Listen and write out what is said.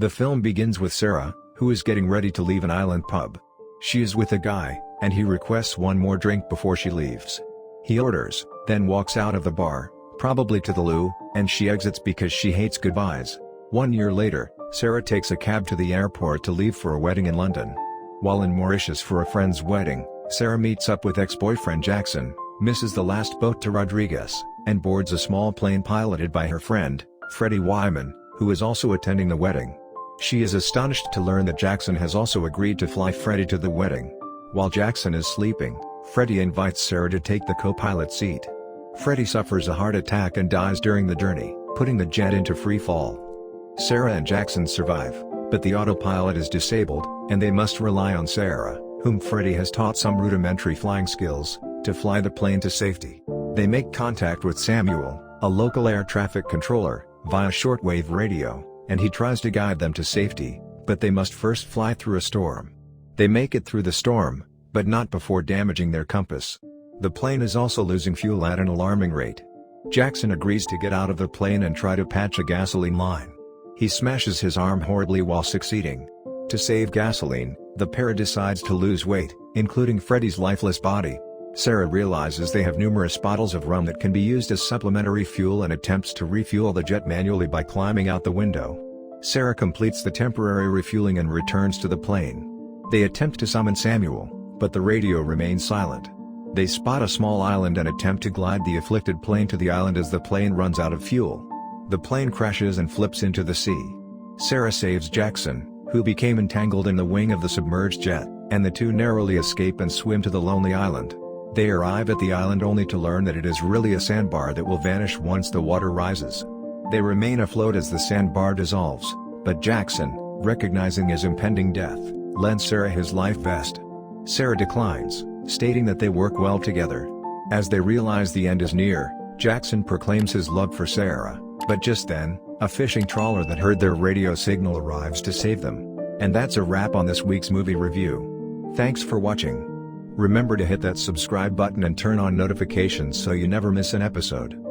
The film begins with Sarah, who is getting ready to leave an island pub. She is with a guy, and he requests one more drink before she leaves. He orders, then walks out of the bar, probably to the loo, and she exits because she hates goodbyes. 1 year later, Sarah takes a cab to the airport to leave for a wedding in London. While in Mauritius for a friend's wedding, Sarah meets up with ex-boyfriend Jackson, misses the last boat to Rodriguez, and boards a small plane piloted by her friend, Freddie Wyman, who is also attending the wedding. She is astonished to learn that Jackson has also agreed to fly Freddie to the wedding. While Jackson is sleeping, Freddie invites Sarah to take the co-pilot seat. Freddie suffers a heart attack and dies during the journey, putting the jet into free fall. Sarah and Jackson survive, but the autopilot is disabled, and they must rely on Sarah, whom Freddie has taught some rudimentary flying skills, to fly the plane to safety. They make contact with Samuel, a local air traffic controller, via shortwave radio, and he tries to guide them to safety, but they must first fly through a storm. They make it through the storm, but not before damaging their compass. The plane is also losing fuel at an alarming rate. Jackson agrees to get out of the plane and try to patch a gasoline line. He smashes his arm horribly while succeeding. To save gasoline, the pair decides to lose weight, including Freddie's lifeless body. Sarah realizes they have numerous bottles of rum that can be used as supplementary fuel and attempts to refuel the jet manually by climbing out the window. Sarah completes the temporary refueling and returns to the plane. They attempt to summon Samuel, but the radio remains silent. They spot a small island and attempt to glide the afflicted plane to the island as the plane runs out of fuel. The plane crashes and flips into the sea. Sarah saves Jackson, who became entangled in the wing of the submerged jet, and the two narrowly escape and swim to the lonely island. They arrive at the island only to learn that it is really a sandbar that will vanish once the water rises. They remain afloat as the sandbar dissolves, but Jackson, recognizing his impending death, lends Sarah his life vest. Sarah declines, stating that they work well together. As they realize the end is near, Jackson proclaims his love for Sarah, but just then, a fishing trawler that heard their radio signal arrives to save them. And that's a wrap on this week's movie review. Thanks for watching. Remember to hit that subscribe button and turn on notifications so you never miss an episode.